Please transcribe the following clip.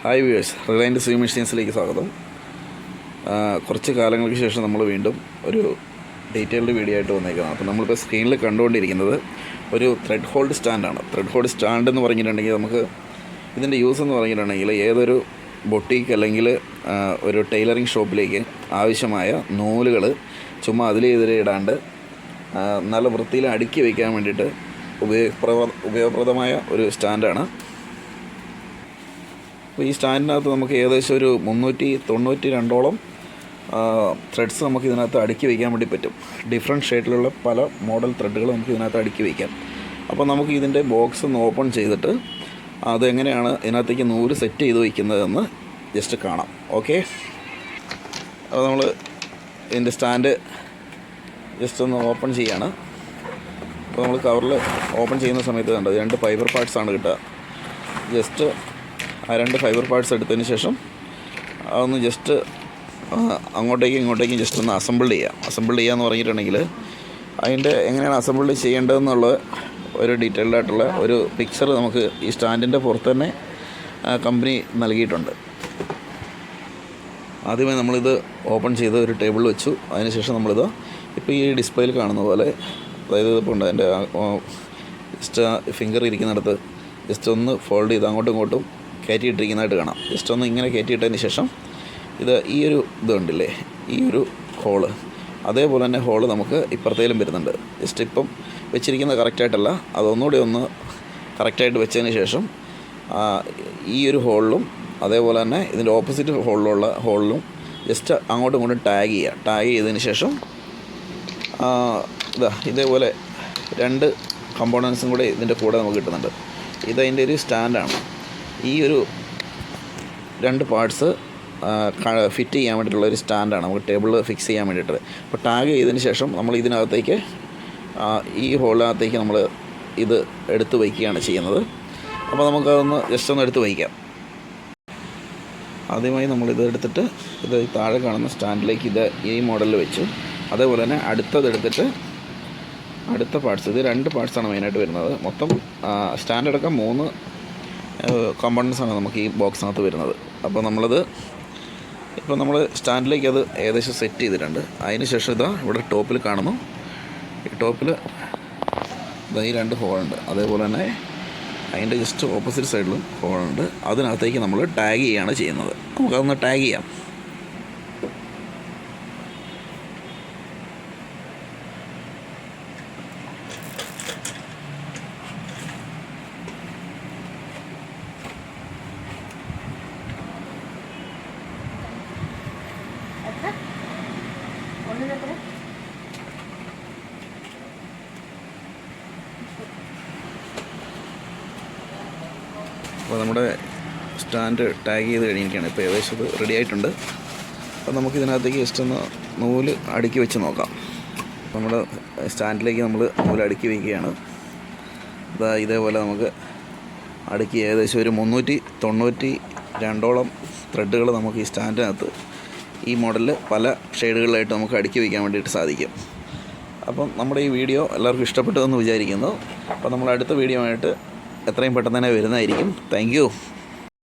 Hi viewers, Reliance swing മെഷീൻസിലേക്ക് സ്വാഗതം. കുറച്ച് കാലങ്ങൾക്ക് ശേഷം നമ്മൾ വീണ്ടും ഒരു ഡീറ്റെയിൽഡ് വീഡിയോ ആയിട്ട് വന്നേക്കാം. അപ്പോൾ നമ്മളിപ്പോൾ സ്ക്രീനിൽ കണ്ടുകൊണ്ടിരിക്കുന്നത് ഒരു ത്രെഡ് ഹോൾഡ് സ്റ്റാൻഡാണ്. ത്രെഡ് ഹോൾഡ് സ്റ്റാൻഡ് എന്ന് പറഞ്ഞിട്ടുണ്ടെങ്കിൽ നമുക്ക് ഇതിൻ്റെ യൂസ് എന്ന് പറഞ്ഞിട്ടുണ്ടെങ്കിൽ ഏതൊരു ബൊട്ടീക്ക് അല്ലെങ്കിൽ ഒരു ടൈലറിങ് ഷോപ്പിലേക്ക് ആവശ്യമായ നൂലുകൾ ചുമ്മാ അതിലെതിരെ ഇടാണ്ട് നല്ല വൃത്തിയിൽ അടുക്കി വയ്ക്കാൻ വേണ്ടിയിട്ട് ഉപയോഗപ്രദമായ ഒരു സ്റ്റാൻഡാണ്. അപ്പോൾ ഈ സ്റ്റാൻഡിനകത്ത് നമുക്ക് ഏകദേശം ഒരു 392ഓളം ത്രെഡ്സ് നമുക്ക് ഇതിനകത്ത് അടുക്കി വയ്ക്കാൻ വേണ്ടി പറ്റും. ഡിഫറെൻറ്റ് ഷേഡിലുള്ള പല മോഡൽ ത്രെഡുകൾ നമുക്ക് ഇതിനകത്ത് അടുക്കി വയ്ക്കാം. അപ്പോൾ നമുക്ക് ഇതിൻ്റെ ബോക്സ് ഒന്ന് ഓപ്പൺ ചെയ്തിട്ട് അതെങ്ങനെയാണ് ഇതിനകത്തേക്ക് നൂല് സെറ്റ് ചെയ്ത് വയ്ക്കുന്നതെന്ന് ജസ്റ്റ് കാണാം. ഓക്കെ, അപ്പോൾ നമ്മൾ ഇതിൻ്റെ സ്റ്റാൻഡ് ജസ്റ്റ് ഒന്ന് ഓപ്പൺ ചെയ്യാണ്. അപ്പോൾ നമ്മൾ കവറിൽ ഓപ്പൺ ചെയ്യുന്ന സമയത്ത് കണ്ടത് 2 ഫൈബർ പാർട്സാണ് കിട്ടുക. ജസ്റ്റ് ആ 2 ഫൈബർ പാർട്സ് എടുത്തതിന് ശേഷം അതൊന്ന് ജസ്റ്റ് അങ്ങോട്ടേക്കും ജസ്റ്റ് ഒന്ന് അസംബിൾ ചെയ്യാമെന്ന് പറഞ്ഞിട്ടുണ്ടെങ്കിൽ അതിൻ്റെ എങ്ങനെയാണ് അസംബിൾ ചെയ്യേണ്ടതെന്നുള്ള ഒരു ഡീറ്റെയിൽഡ് ആയിട്ടുള്ള ഒരു പിക്ചർ നമുക്ക് ഈ സ്റ്റാൻഡിൻ്റെ പുറത്ത് തന്നെ കമ്പനി നൽകിയിട്ടുണ്ട്. ആദ്യമേ നമ്മളിത് ഓപ്പൺ ചെയ്ത് ഒരു ടേബിളിൽ വെച്ചു. അതിനുശേഷം നമ്മളിത് ഇപ്പോൾ ഈ ഡിസ്പ്ലേയിൽ കാണുന്ന പോലെ, അതായത് ഇപ്പോൾ ഉണ്ട് അതിൻ്റെ ജസ്റ്റ് ഫിംഗർ ഇരിക്കുന്നിടത്ത് ജസ്റ്റ് ഒന്ന് ഫോൾഡ് ചെയ്ത് അങ്ങോട്ടും ഇങ്ങോട്ടും കയറ്റിയിട്ടിരിക്കുന്നതായിട്ട് കാണാം. ജസ്റ്റ് ഒന്ന് ഇങ്ങനെ കയറ്റിയിട്ടതിന് ശേഷം ഈ ഒരു കണ്ടില്ലേ, ഈ ഒരു ഹോള്, അതേപോലെ തന്നെ ഹോള് നമുക്ക് ഇപ്പുറത്തേലും വരുന്നുണ്ട്. ജസ്റ്റ് ഇപ്പം വെച്ചിരിക്കുന്ന കറക്റ്റായിട്ടല്ല, അതൊന്നുകൂടി ഒന്ന് കറക്റ്റായിട്ട് വെച്ചതിന് ശേഷം ഈ ഒരു ഹോളിലും അതേപോലെ തന്നെ ഇതിൻ്റെ ഓപ്പോസിറ്റ് ഹോളിലും ജസ്റ്റ് അങ്ങോട്ടും ഇങ്ങോട്ടും ടാഗ് ചെയ്തതിന് ശേഷം ഇതേപോലെ 2 കമ്പോണൻസും കൂടെ ഇതിൻ്റെ കൂടെ നമുക്ക് കിട്ടുന്നുണ്ട്. ഇതതിൻ്റെ ഒരു സ്റ്റാൻഡാണ്. ഈ ഒരു 2 പാർട്സ് ഫിറ്റ് ചെയ്യാൻ വേണ്ടിയിട്ടുള്ള ഒരു സ്റ്റാൻഡാണ്, നമുക്ക് ടേബിളിൽ ഫിക്സ് ചെയ്യാൻ വേണ്ടിയിട്ട്. അപ്പോൾ ടാഗ് ചെയ്തതിന് ശേഷം നമ്മൾ ഇതിനകത്തേക്ക് ഈ ഹോളിനകത്തേക്ക് നമ്മൾ ഇത് എടുത്ത് വയ്ക്കുകയാണ് ചെയ്യുന്നത്. അപ്പോൾ നമുക്കതൊന്ന് ജസ്റ്റ് ഒന്ന് എടുത്ത് വയ്ക്കാം. ആദ്യമായി നമ്മളിത് എടുത്തിട്ട് ഇത് താഴെ കാണുന്ന സ്റ്റാൻഡിലേക്ക് ഈ മോഡലിൽ വെച്ചു. അതേപോലെ തന്നെ അടുത്തതെടുത്തിട്ട് അടുത്ത പാർട്സ്, ഇത് 2 പാർട്സാണ് മെയിനായിട്ട് വരുന്നത്. മൊത്തം സ്റ്റാൻഡ് അടക്കം 3 കമ്പോണൻസാണ് നമുക്ക് ഈ ബോക്സിനകത്ത് വരുന്നത്. അപ്പോൾ നമ്മൾ സ്റ്റാൻഡിലേക്ക് അത് ഏകദേശം സെറ്റ് ചെയ്തിട്ടുണ്ട്. അതിന് ശേഷം ഇവിടെ ടോപ്പിൽ കാണുന്നു, ഈ ടോപ്പിൽ ഈ 2 ഹോളുണ്ട്. അതേപോലെ തന്നെ അതിൻ്റെ ജസ്റ്റ് ഓപ്പോസിറ്റ് സൈഡിലും ഹോളുണ്ട്. അതിനകത്തേക്ക് നമ്മൾ ടാഗ് ചെയ്യുകയാണ് ചെയ്യുന്നത്. നമുക്കതൊന്ന് ടാഗ് ചെയ്യാം. അപ്പോൾ നമ്മുടെ സ്റ്റാൻഡ് ടാഗ് ചെയ്ത് കഴിഞ്ഞിരിക്കുകയാണ്. ഇപ്പോൾ ഏകദേശം ഇത് റെഡി ആയിട്ടുണ്ട്. അപ്പോൾ നമുക്കിതിനകത്തേക്ക് ജസ്റ്റ് ഒന്ന് നൂല് അടുക്കി വെച്ച് നോക്കാം. നമ്മുടെ സ്റ്റാൻഡിലേക്ക് നമ്മൾ നൂല് അടുക്കി വയ്ക്കുകയാണ്. ഇതേപോലെ നമുക്ക് അടുക്കി ഏകദേശം ഒരു 392ഓളം ത്രെഡുകൾ നമുക്ക് ഈ സ്റ്റാൻഡിനകത്ത് ഈ മോഡലിൽ പല ഷെയ്ഡുകളിലായിട്ട് നമുക്ക് അടുക്കി വയ്ക്കാൻ വേണ്ടിയിട്ട് സാധിക്കും. അപ്പം നമ്മുടെ ഈ വീഡിയോ എല്ലാവർക്കും ഇഷ്ടപ്പെട്ടതെന്ന് വിചാരിക്കുന്നു. അപ്പോൾ നമ്മൾ അടുത്ത വീഡിയോ ആയിട്ട് എത്രയും പെട്ടെന്ന് തന്നെ വരുന്നതായിരിക്കും. Thank you.